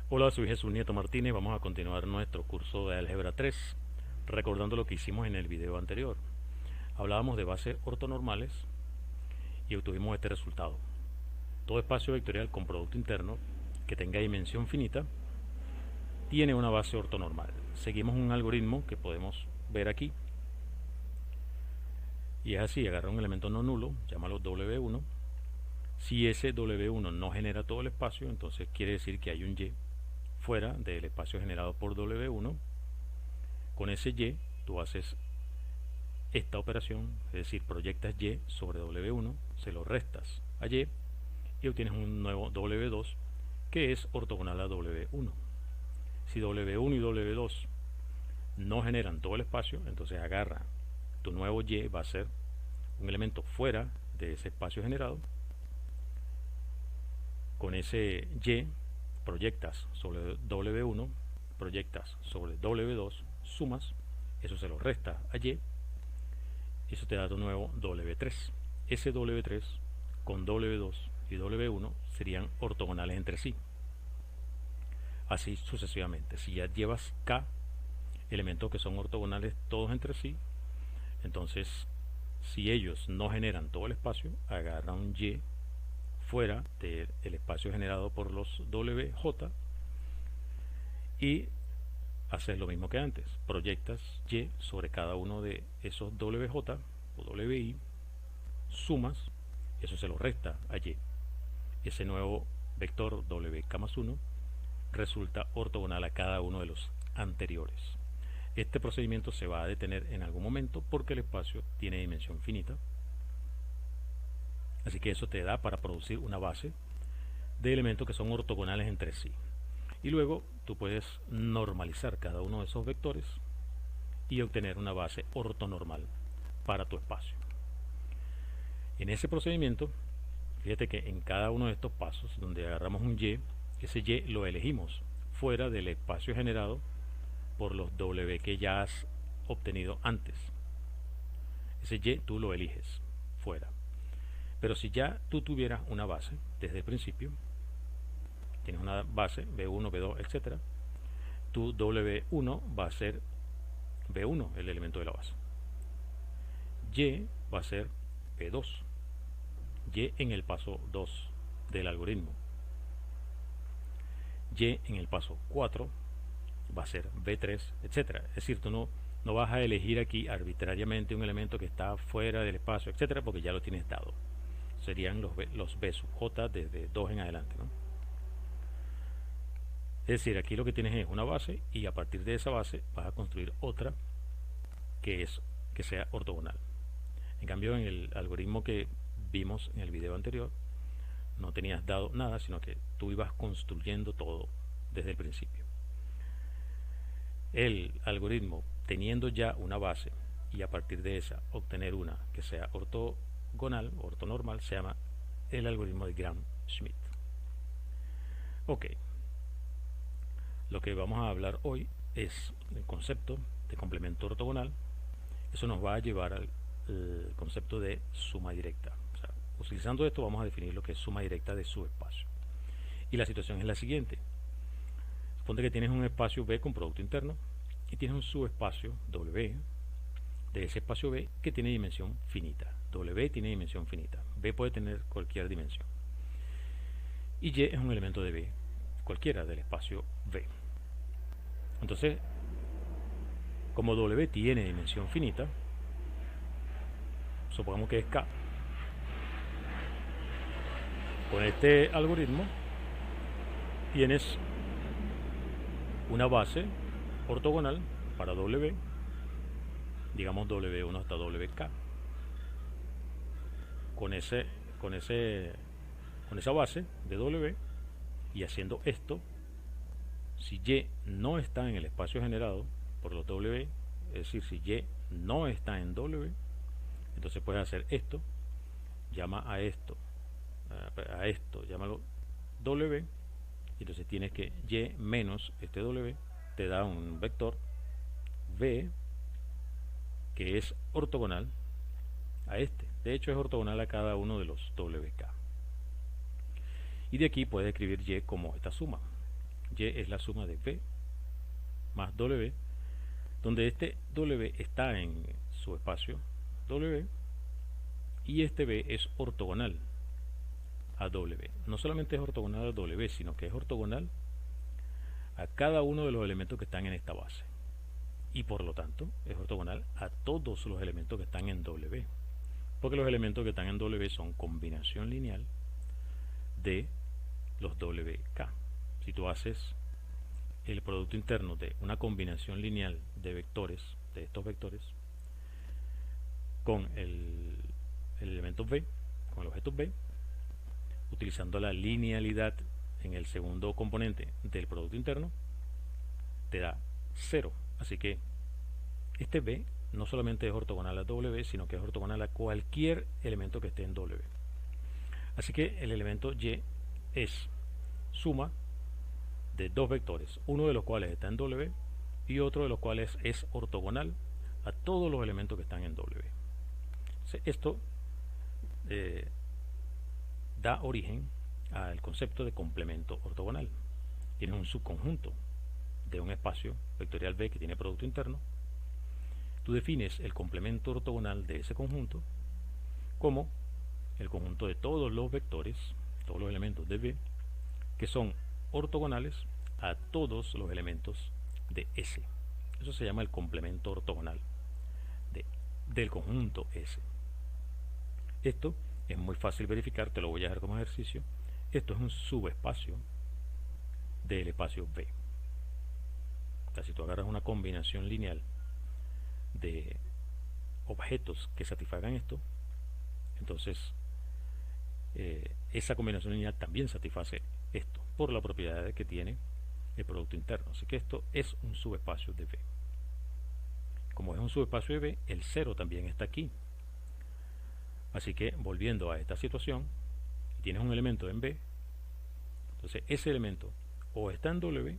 Hola, soy Jesús Nieto Martínez. Vamos a continuar nuestro curso de álgebra 3, recordando lo que hicimos en el video anterior. Hablábamos de bases ortonormales y obtuvimos este resultado. Todo espacio vectorial con producto interno que tenga dimensión finita tiene una base ortonormal. Seguimos un algoritmo que podemos ver aquí. Y es así: agarra un elemento no nulo, llámalo W1. Si ese W1 no genera todo el espacio, entonces quiere decir que hay un Y fuera del espacio generado por W1. Con ese Y tú haces esta operación, es decir, proyectas Y sobre W1, se lo restas a Y y obtienes un nuevo W2 que es ortogonal a W1. Si W1 y W2 no generan todo el espacio, entonces agarra tu nuevo Y, va a ser un elemento fuera de ese espacio generado. Con ese Y proyectas sobre W1, proyectas sobre W2, sumas, eso se lo resta a Y, eso te da tu nuevo W3. Ese W3 con W2 y W1 serían ortogonales entre sí. Así sucesivamente. Si ya llevas K elementos que son ortogonales todos entre sí, entonces si ellos no generan todo el espacio, agarra un Y fuera del espacio generado por los WJ y haces lo mismo que antes, proyectas Y sobre cada uno de esos WJ o WI, sumas, eso se lo resta a Y. Ese nuevo vector WK más 1 resulta ortogonal a cada uno de los anteriores. Este procedimiento se va a detener en algún momento porque el espacio tiene dimensión finita. Así que eso te da para producir una base de elementos que son ortogonales entre sí. Y luego tú puedes normalizar cada uno de esos vectores y obtener una base ortonormal para tu espacio. En ese procedimiento, fíjate que en cada uno de estos pasos donde agarramos un Y, ese Y lo elegimos fuera del espacio generado por los W que ya has obtenido antes. Ese Y tú lo eliges fuera. Pero si ya tú tuvieras una base desde el principio, tienes una base B1, B2, etc., tu W1 va a ser B1, el elemento de la base. Y va a ser B2. Y en el paso 2 del algoritmo. Y en el paso 4 va a ser B3, etc. Es decir, tú no vas a elegir aquí arbitrariamente un elemento que está fuera del espacio, etc., porque ya lo tienes dado. Serían los B sub J desde 2 en adelante, ¿no? Es decir, aquí lo que tienes es una base y a partir de esa base vas a construir otra que sea ortogonal. En cambio, en el algoritmo que vimos en el video anterior, no tenías dado nada, sino que tú ibas construyendo todo desde el principio. El algoritmo, teniendo ya una base y a partir de esa obtener una que sea ortogonal, ortonormal, se llama el algoritmo de Gram-Schmidt. Ok, lo que vamos a hablar hoy es el concepto de complemento ortogonal. Eso nos va a llevar al concepto de suma directa. O sea, utilizando esto vamos a definir lo que es suma directa de subespacio. Y la situación es la siguiente. Suponte que tienes un espacio B con producto interno y tienes un subespacio W de ese espacio B que tiene dimensión finita. W tiene dimensión finita. B puede tener cualquier dimensión. Y Y es un elemento de B, cualquiera del espacio B. Entonces, como W tiene dimensión finita, supongamos que es K. Con este algoritmo tienes una base ortogonal para W, digamos W1 hasta WK. Con esa base de W y haciendo esto, si Y no está en el espacio generado por los W, es decir, si Y no está en W, entonces puedes hacer esto, llama a esto, llámalo W, y entonces tienes que Y menos este W te da un vector V que es ortogonal a este. De hecho es ortogonal a cada uno de los WK. Y de aquí puedes escribir Y como esta suma. Y es la suma de V más W, donde este W está en su espacio W y este V es ortogonal a W. No solamente es ortogonal a W, sino que es ortogonal a cada uno de los elementos que están en esta base. Y por lo tanto es ortogonal a todos los elementos que están en W. Porque los elementos que están en W son combinación lineal de los WK. Si tú haces el producto interno de una combinación lineal de vectores, de estos vectores, con el elemento V, con el objeto V, utilizando la linealidad en el segundo componente del producto interno, te da 0. Así que este V no solamente es ortogonal a W, sino que es ortogonal a cualquier elemento que esté en W. Así que el elemento Y es suma de dos vectores, uno de los cuales está en W y otro de los cuales es ortogonal a todos los elementos que están en W. Esto da origen al concepto de complemento ortogonal. Tienes un subconjunto de un espacio vectorial V que tiene producto interno. Tú defines el complemento ortogonal de ese conjunto como el conjunto de todos los vectores, todos los elementos de V, que son ortogonales a todos los elementos de S. Eso se llama el complemento ortogonal del conjunto S. Esto es muy fácil verificar, te lo voy a dejar como ejercicio. Esto es un subespacio del espacio V. O sea, si tú agarras una combinación lineal de objetos que satisfagan esto, entonces esa combinación lineal también satisface esto por la propiedad que tiene el producto interno. Así que esto es un subespacio de V. Como es un subespacio de V, el 0 también está aquí. Así que volviendo a esta situación, tienes un elemento en V, entonces ese elemento o está en W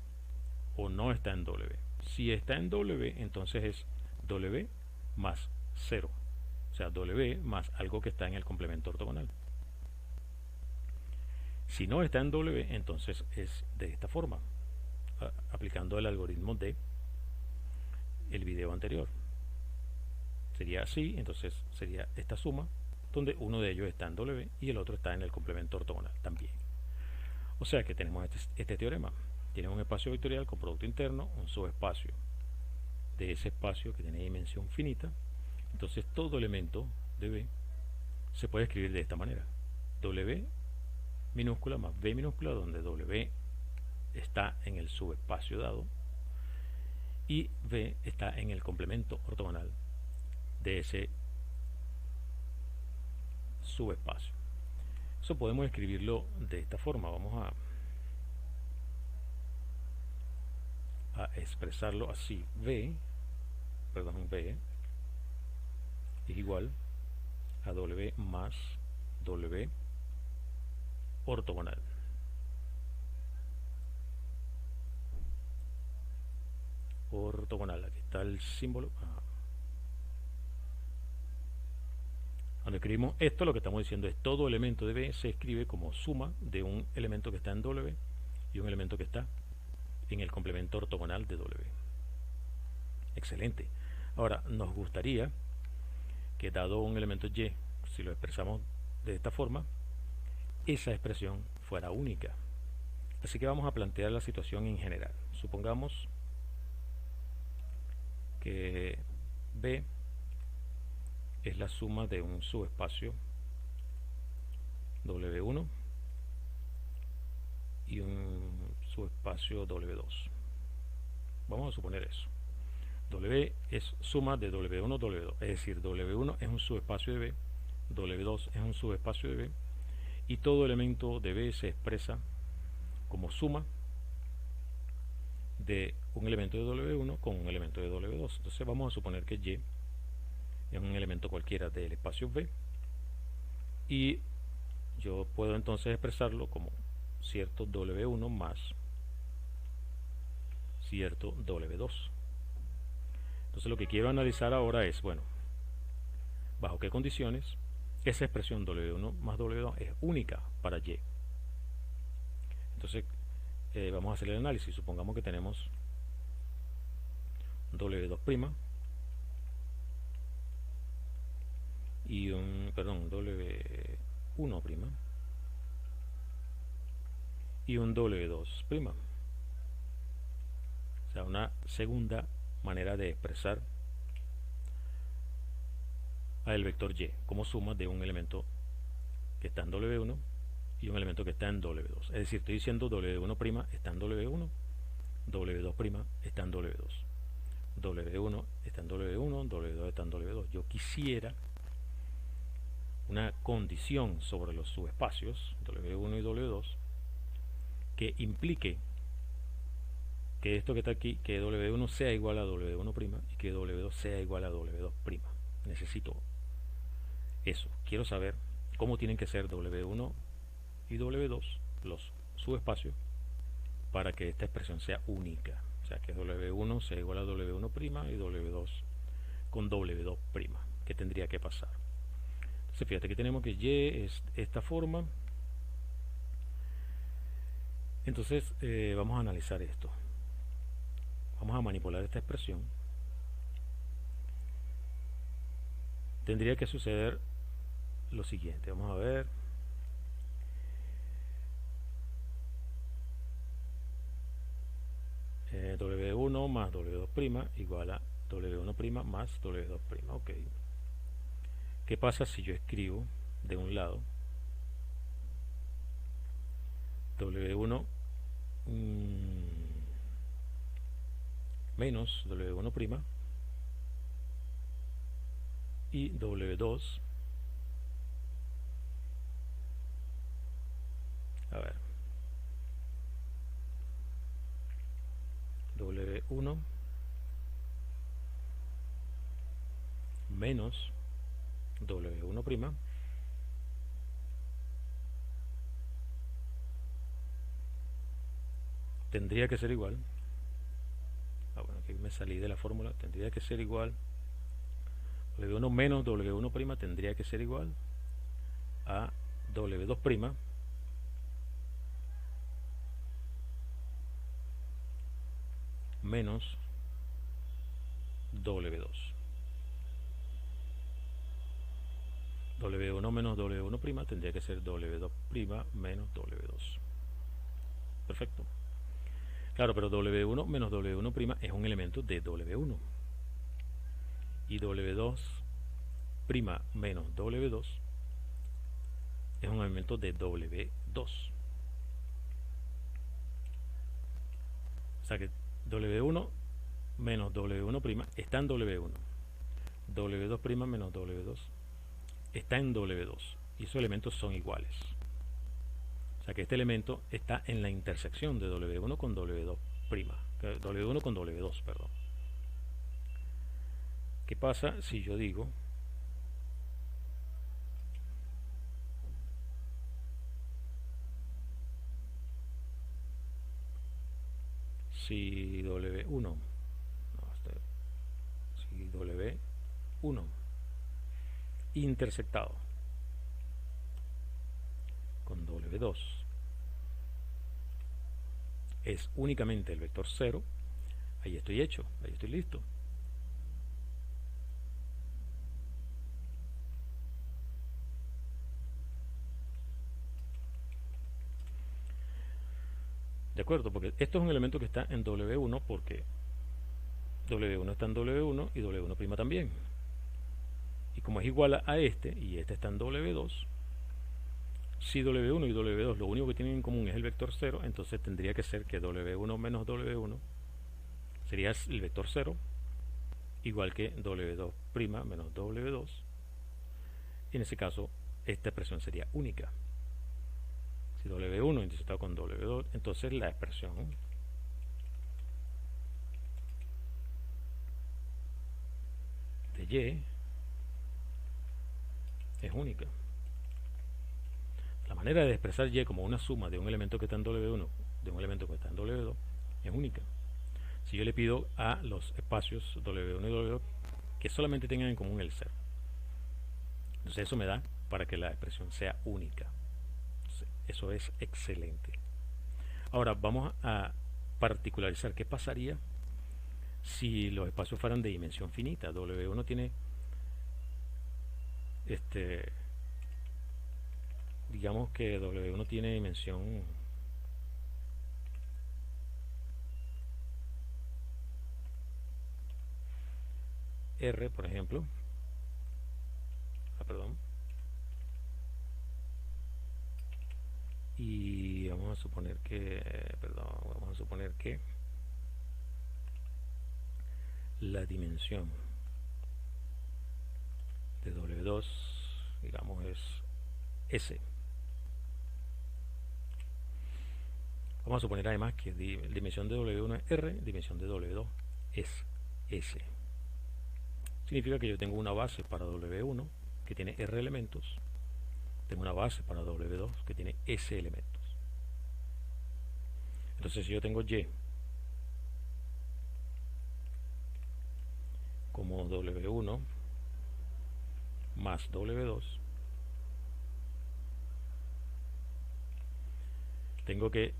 o no está en W. Si está en W, entonces es W más 0, o sea, W más algo que está en el complemento ortogonal. Si no está en W, entonces es de esta forma, aplicando el algoritmo de el video anterior. Sería así, entonces sería esta suma, donde uno de ellos está en W y el otro está en el complemento ortogonal también. O sea que tenemos este teorema. Tiene un espacio vectorial con producto interno, un subespacio de ese espacio que tiene dimensión finita. Entonces todo elemento de V se puede escribir de esta manera: W minúscula más V minúscula, donde W está en el subespacio dado y V está en el complemento ortogonal de ese subespacio. Eso podemos escribirlo de esta forma. Vamos a expresarlo así: V es igual a W más W ortogonal. Ortogonal, aquí está el símbolo. Cuando escribimos esto, lo que estamos diciendo es todo elemento de V se escribe como suma de un elemento que está en W y un elemento que está en el complemento ortogonal de W. Excelente. Ahora, nos gustaría que dado un elemento Y, si lo expresamos de esta forma, esa expresión fuera única. Así que vamos a plantear la situación en general. Supongamos que V es la suma de un subespacio W1 y un subespacio W2. Vamos a suponer eso. W es suma de W1 W2, es decir, W1 es un subespacio de V, W2 es un subespacio de V, y todo elemento de V se expresa como suma de un elemento de W1 con un elemento de W2. Entonces vamos a suponer que Y es un elemento cualquiera del espacio V y yo puedo entonces expresarlo como cierto W1 más cierto W2. Entonces lo que quiero analizar ahora es, bueno, bajo qué condiciones esa expresión W1 más W2 es única para Y. Entonces vamos a hacer el análisis. Supongamos que tenemos W2' y un, perdón, W1' y un W2'. O sea, una segunda manera de expresar el vector y como suma de un elemento que está en W1 y un elemento que está en W2. Es decir, estoy diciendo W1' está en W1, W2' está en W2, W1 está en W1, W2 está en W2. Yo quisiera una condición sobre los subespacios W1 y W2 que implique que esto que está aquí, que W1 sea igual a W1' y que W2 sea igual a W2'. Necesito eso. Quiero saber cómo tienen que ser W1 y W2 los subespacios para que esta expresión sea única. O sea, que W1 sea igual a W1' y W2 con W2'. ¿Qué tendría que pasar? Entonces, fíjate que tenemos que Y es esta forma. Entonces, vamos a analizar esto. Vamos a manipular esta expresión. Tendría que suceder lo siguiente. Vamos a ver. W1 más W2' igual a W1' más W2'. Ok. ¿Qué pasa si yo escribo de un lado W1 menos W1' y W2, a ver, W1 menos W1', tendría que ser igual, bueno, aquí me salí de la fórmula, tendría que ser igual, W1 menos W1' tendría que ser igual a W2' menos W2. W1 menos W1' tendría que ser W2' menos W2. Perfecto. Claro, pero W1 menos W1' es un elemento de W1. Y W2' menos W2 es un elemento de W2. O sea que W1 menos W1' está en W1. W2' menos W2 está en W2. Y esos elementos son iguales. O sea que este elemento está en la intersección de W1 con W2'. W1 con W2, perdón. ¿Qué pasa si yo digo si W1 si W1 intersectado con W2 es únicamente el vector 0, ahí estoy hecho, ahí estoy listo. De acuerdo, porque esto es un elemento que está en W1 porque W1 está en W1 y W1' también. Y como es igual a este y este está en W2, si W1 y W2 lo único que tienen en común es el vector 0, entonces tendría que ser que W1 menos W1 sería el vector 0, igual que W2' menos W2. Y en ese caso, esta expresión sería única. Si W1 intersectado con W2, entonces la expresión de Y es única. La manera de expresar Y como una suma de un elemento que está en W1 de un elemento que está en W2 es única. Si yo le pido a los espacios W1 y W2 que solamente tengan en común el 0, entonces eso me da para que la expresión sea única. Entonces, eso es excelente. Ahora vamos a particularizar qué pasaría si los espacios fueran de dimensión finita. W1 tiene digamos que W1 tiene dimensión R, por ejemplo. Perdón. Y vamos a suponer que, vamos a suponer que la dimensión de W2, digamos, es S. Vamos a suponer además que dimensión de W1 es R, dimensión de W2 es S. Significa que yo tengo una base para W1 que tiene R elementos, tengo una base para W2 que tiene S elementos. Entonces si yo tengo Y como W1 más W2, tengo que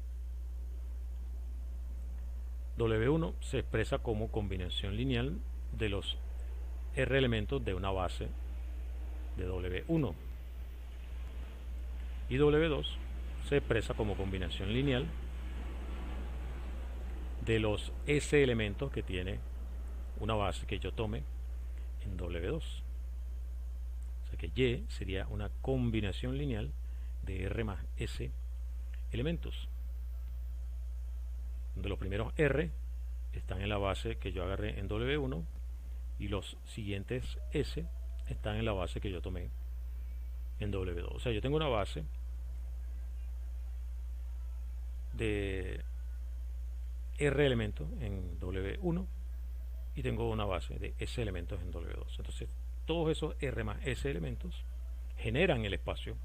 W1 se expresa como combinación lineal de los R elementos de una base de W1 y W2 se expresa como combinación lineal de los S elementos que tiene una base que yo tome en W2. O sea que Y sería una combinación lineal de R más S elementos, donde los primeros R están en la base que yo agarré en W1 y los siguientes S están en la base que yo tomé en W2. O sea, yo tengo una base de R elementos en W1 y tengo una base de S elementos en W2. Entonces, todos esos R más S elementos generan el espacio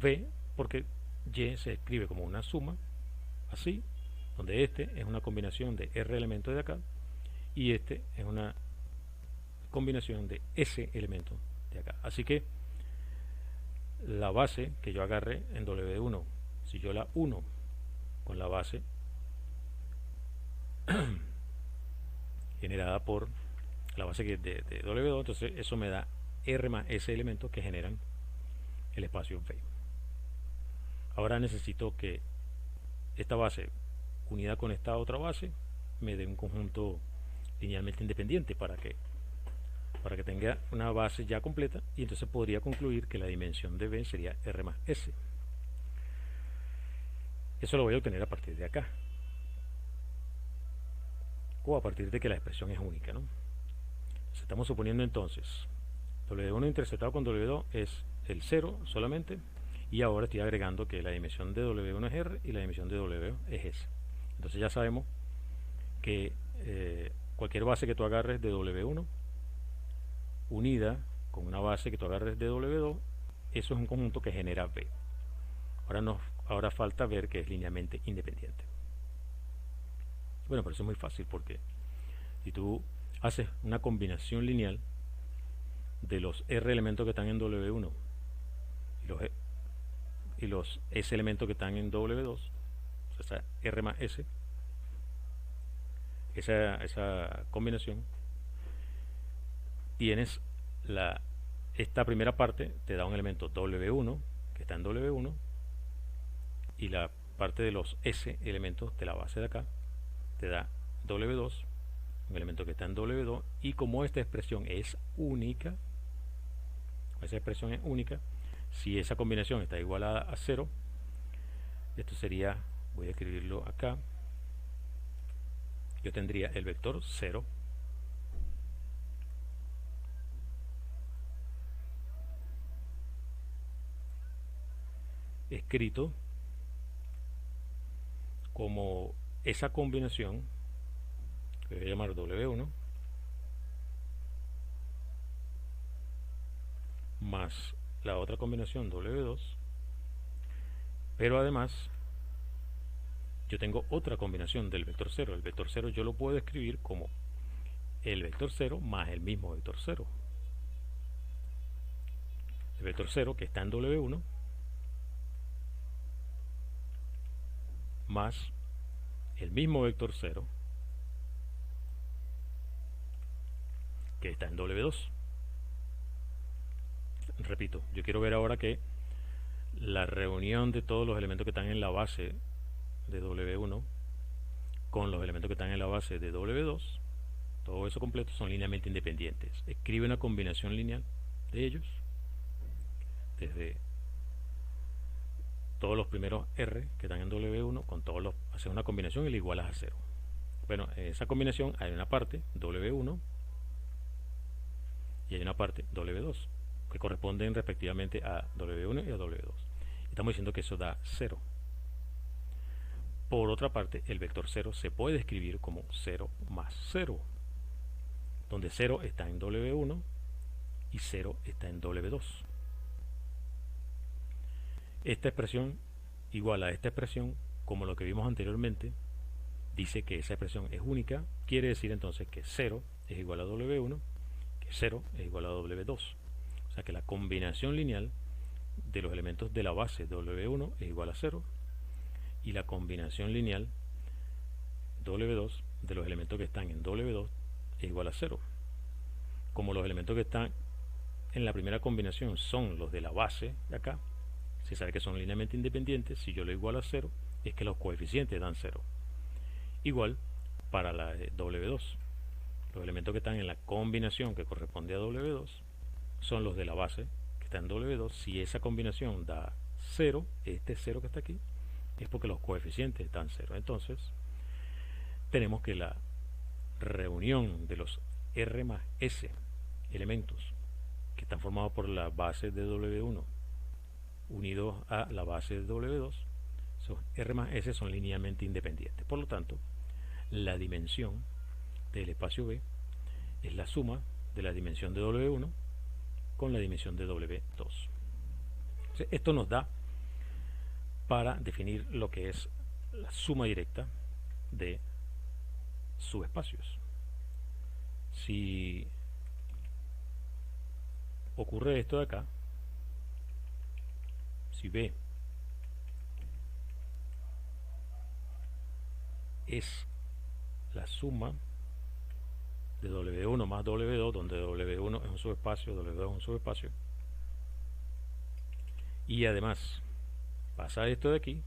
V, porque Y se escribe como una suma, así, donde este es una combinación de R elementos de acá y este es una combinación de S elementos de acá. Así que la base que yo agarre en W1, si yo la uno con la base generada por la base que de W2, entonces eso me da R más S elementos que generan el espacio V. Ahora necesito que esta base unida con esta otra base me dé un conjunto linealmente independiente para que tenga una base ya completa, y entonces podría concluir que la dimensión de V sería R más S. Eso lo voy a obtener a partir de acá, o a partir de que la expresión es única, ¿no? Estamos suponiendo entonces W1 interceptado con W2 es el 0 solamente, y ahora estoy agregando que la dimensión de W1 es R y la dimensión de W2 es S. Entonces ya sabemos que cualquier base que tú agarres de W1 unida con una base que tú agarres de W2, eso es un conjunto que genera V. Ahora falta ver que es linealmente independiente. Bueno, pero eso es muy fácil, porque si tú haces una combinación lineal de los R elementos que están en W1 y los S elementos que están en W2, o sea, R más S, esa combinación, tienes esta primera parte te da un elemento W1 que está en W1, y la parte de los S elementos de la base de acá te da W2, un elemento que está en W2, y como esta expresión es única, si esa combinación está igualada a 0, esto sería, voy a escribirlo acá, yo tendría el vector 0 escrito como esa combinación que voy a llamar W1 más la otra combinación W2, pero además yo tengo otra combinación del vector 0. El vector 0 yo lo puedo escribir como el vector 0 más el mismo vector 0. El vector 0 que está en W1 más el mismo vector 0 que está en W2. Repito, yo quiero ver ahora que la reunión de todos los elementos que están en la base de W1 con los elementos que están en la base de W2, todo eso completo son linealmente independientes. Escribe una combinación lineal de ellos desde todos los primeros R que están en W1 con todos los, hace una combinación y le igualas a 0. Bueno, en esa combinación hay una parte W1 y hay una parte W2 que corresponden respectivamente a W1 y a W2. Estamos diciendo que eso da 0. Por otra parte, el vector 0 se puede escribir como 0 más 0, donde 0 está en W1 y 0 está en W2. Esta expresión igual a esta expresión, como lo que vimos anteriormente, dice que esa expresión es única, quiere decir entonces que 0 es igual a W1, que 0 es igual a W2. O sea que la combinación lineal de los elementos de la base W1 es igual a 0 y la combinación lineal W2 de los elementos que están en W2 es igual a 0. Como los elementos que están en la primera combinación son los de la base de acá, se sabe que son linealmente independientes. Si yo lo igualo a 0 es que los coeficientes dan 0. Igual para la de W2, los elementos que están en la combinación que corresponde a W2 son los de la base que está en W2. Si esa combinación da 0, este 0 que está aquí, es porque los coeficientes dan 0. Entonces tenemos que la reunión de los R más S elementos que están formados por la base de W1 unidos a la base de W2, R más S son linealmente independientes. Por lo tanto, la dimensión del espacio B es la suma de la dimensión de W1 con la dimensión de W2. Entonces, esto nos da para definir lo que es la suma directa de subespacios. Si ocurre esto de acá, si B es la suma de W1 más W2, donde W1 es un subespacio, W2 es un subespacio, y además pasa esto de aquí,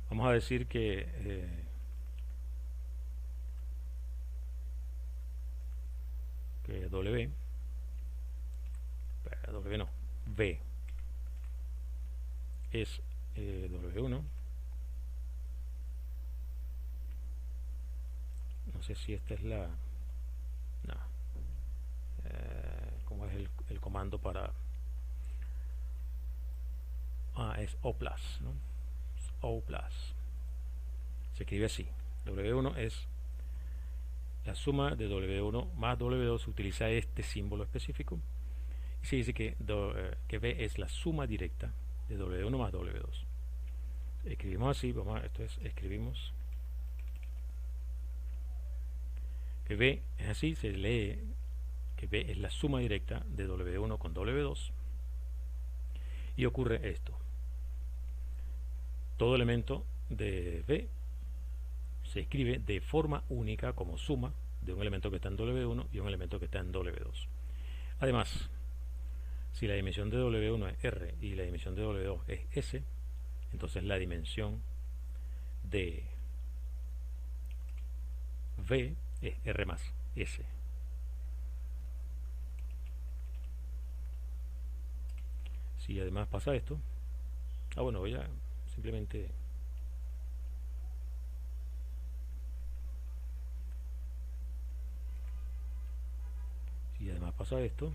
vamos a decir que W no, V es W1. No sé si esta es la... No. ¿Cómo es el comando para...? Es O+, ¿no? O+. Se escribe así. W1 es la suma de W1 más W2. Se utiliza este símbolo específico. Y se dice que V es la suma directa de W1 más W2. Escribimos así. Escribimos que V es así. Se lee que V es la suma directa de W1 con W2. Y ocurre esto. Todo elemento de V se escribe de forma única como suma de un elemento que está en W1 y un elemento que está en W2. Además, si la dimensión de W1 es R y la dimensión de W2 es S, entonces la dimensión de V es R más S. Si además pasa esto, bueno, voy a simplemente si además pasa esto,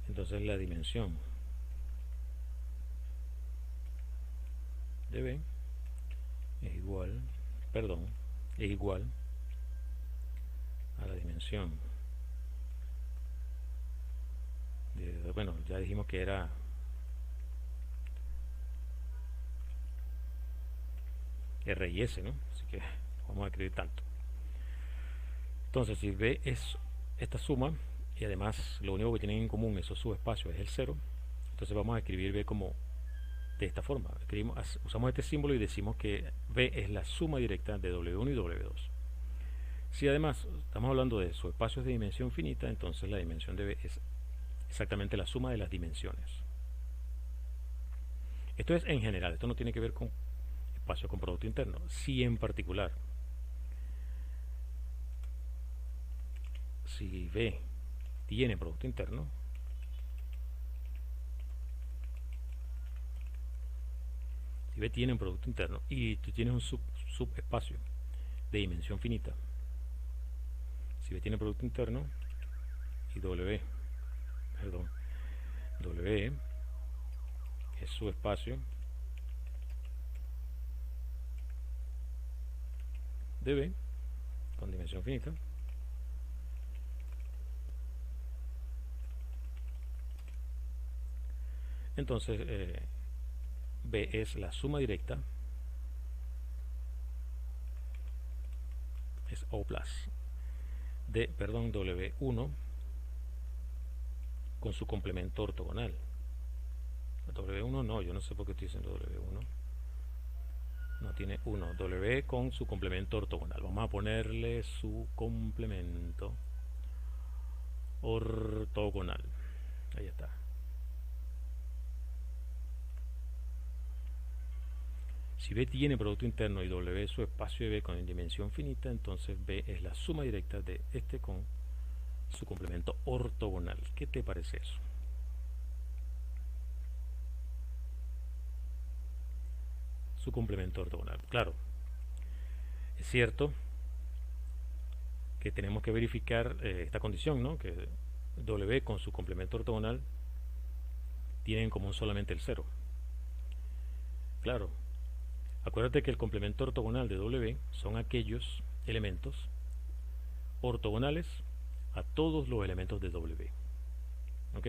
entonces la dimensión de B es igual a la dimensión de bueno, ya dijimos que era R y S, ¿no? Así que vamos a escribir tanto. Entonces, si B es esta suma, y además lo único que tienen en común esos subespacios es el 0, entonces vamos a escribir B como de esta forma. Usamos este símbolo y decimos que B es la suma directa de W1 y W2. Si además estamos hablando de subespacios de dimensión finita, entonces la dimensión de B es exactamente la suma de las dimensiones. Esto es en general, esto no tiene que ver con espacio con producto interno. Si en particular, si B tiene producto interno, si B tiene un producto interno y tú tienes un subespacio de dimensión finita, si B tiene producto interno y W es su espacio de B con dimensión finita, entonces B es la suma directa, es O plus de, W1 con su complemento ortogonal. W1 no, yo no sé por qué estoy diciendo W1. No tiene 1. W con su complemento ortogonal. Vamos a ponerle su complemento ortogonal. Ahí está. Si B tiene producto interno y W es su espacio de B con dimensión finita, entonces B es la suma directa de este con su complemento ortogonal. ¿Qué te parece eso? Su complemento ortogonal. Claro, es cierto que tenemos que verificar esta condición, ¿no? Que W con su complemento ortogonal tienen en común solamente el 0. Claro, acuérdate que el complemento ortogonal de W son aquellos elementos ortogonales a todos los elementos de W. ¿Ok?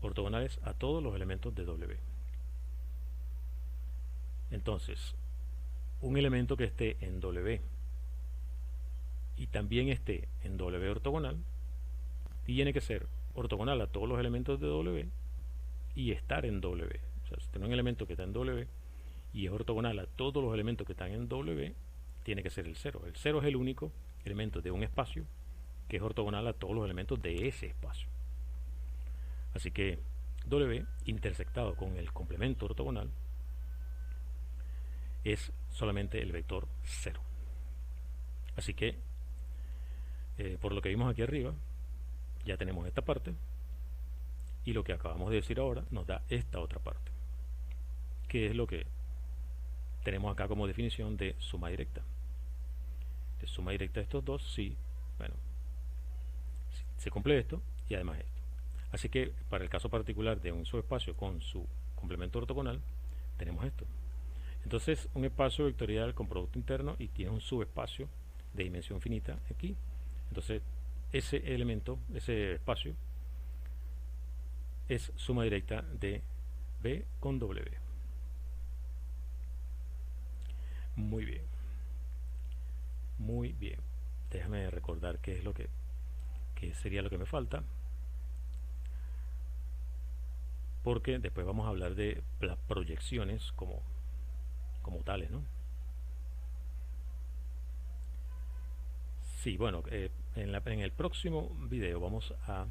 Ortogonales a todos los elementos de W. Entonces, un elemento que esté en W y también esté en W ortogonal tiene que ser ortogonal a todos los elementos de W y estar en W. O sea, si tiene un elemento que está en W y es ortogonal a todos los elementos que están en W, tiene que ser el 0. El 0 es el único elemento de un espacio que es ortogonal a todos los elementos de ese espacio. Así que W intersectado con el complemento ortogonal es solamente el vector 0. Así que por lo que vimos aquí arriba, ya tenemos esta parte, y lo que acabamos de decir ahora nos da esta otra parte, que es lo que tenemos acá como definición de suma directa. De suma directa de estos dos, sí, bueno, se cumple esto y además esto. Así que para el caso particular de un subespacio con su complemento ortogonal, tenemos esto. Entonces, un espacio vectorial con producto interno y tiene un subespacio de dimensión finita aquí. Entonces, ese elemento, ese espacio, es suma directa de B con W. Muy bien. Muy bien. Déjame recordar qué es lo que sería lo que me falta, porque después vamos a hablar de las proyecciones como tales, ¿no? Sí, bueno, en el próximo video vamos a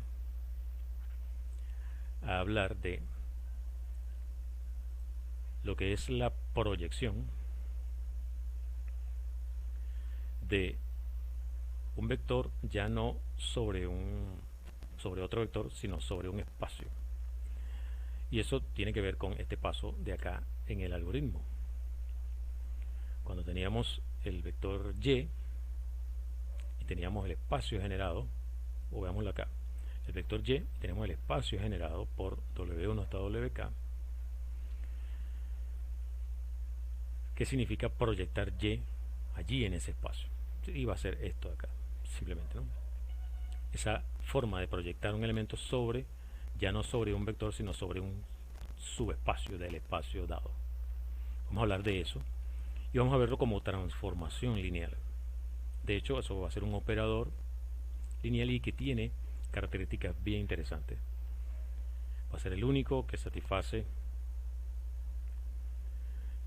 hablar de lo que es la proyección de un vector, ya no sobre otro vector, sino sobre un espacio. Y eso tiene que ver con este paso de acá en el algoritmo. Cuando teníamos el vector Y y teníamos el espacio generado, o veámoslo acá, el vector Y, tenemos el espacio generado por W1 hasta WK, ¿qué significa proyectar Y allí en ese espacio? Y va a ser esto de acá, simplemente, ¿no? esa forma de proyectar un elemento sobre, ya no sobre un vector, sino sobre un subespacio del espacio dado. Vamos a hablar de eso y vamos a verlo como transformación lineal. De hecho, eso va a ser un operador lineal y que tiene características bien interesantes. Va a ser el único que satisface,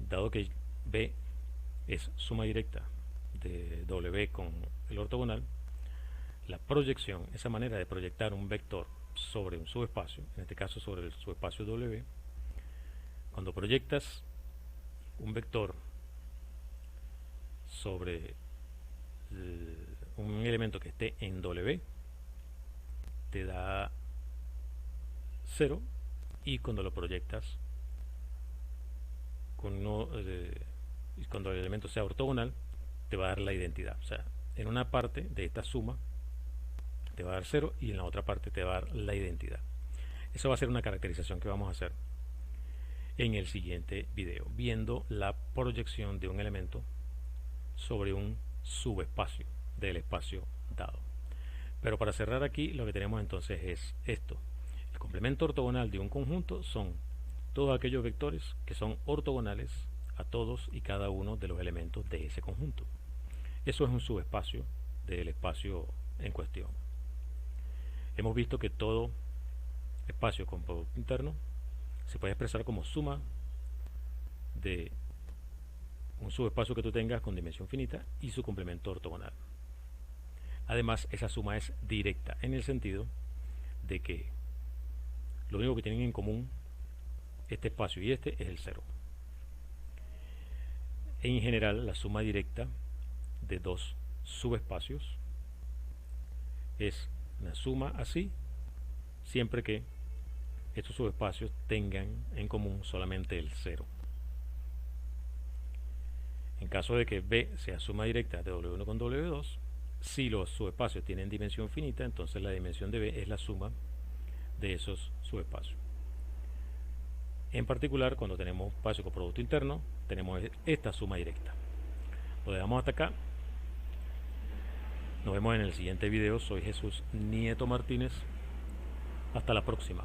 dado que B es suma directa de W con el ortogonal, la proyección, esa manera de proyectar un vector sobre un subespacio, en este caso sobre el subespacio W, cuando proyectas un vector sobre un elemento que esté en W, te da 0, y cuando lo proyectas con cuando el elemento sea ortogonal, te va a dar la identidad. O sea, en una parte de esta suma te va a dar 0 y en la otra parte te va a dar la identidad. Eso va a ser una caracterización que vamos a hacer en el siguiente video, viendo la proyección de un elemento sobre un subespacio del espacio dado. Pero para cerrar aquí, lo que tenemos entonces es esto. El complemento ortogonal de un conjunto son todos aquellos vectores que son ortogonales a todos y cada uno de los elementos de ese conjunto. Eso es un subespacio del espacio en cuestión. Hemos visto que todo espacio con producto interno se puede expresar como suma de un subespacio que tú tengas con dimensión finita y su complemento ortogonal. Además, esa suma es directa en el sentido de que lo único que tienen en común este espacio y este es el 0. En general, la suma directa de dos subespacios es una suma así, siempre que estos subespacios tengan en común solamente el 0. En caso de que B sea suma directa de W1 con W2, si los subespacios tienen dimensión finita, entonces la dimensión de B es la suma de esos subespacios. En particular, cuando tenemos espacio con producto interno, tenemos esta suma directa. Lo dejamos hasta acá. Nos vemos en el siguiente video. Soy Jesús Nieto Martínez. Hasta la próxima.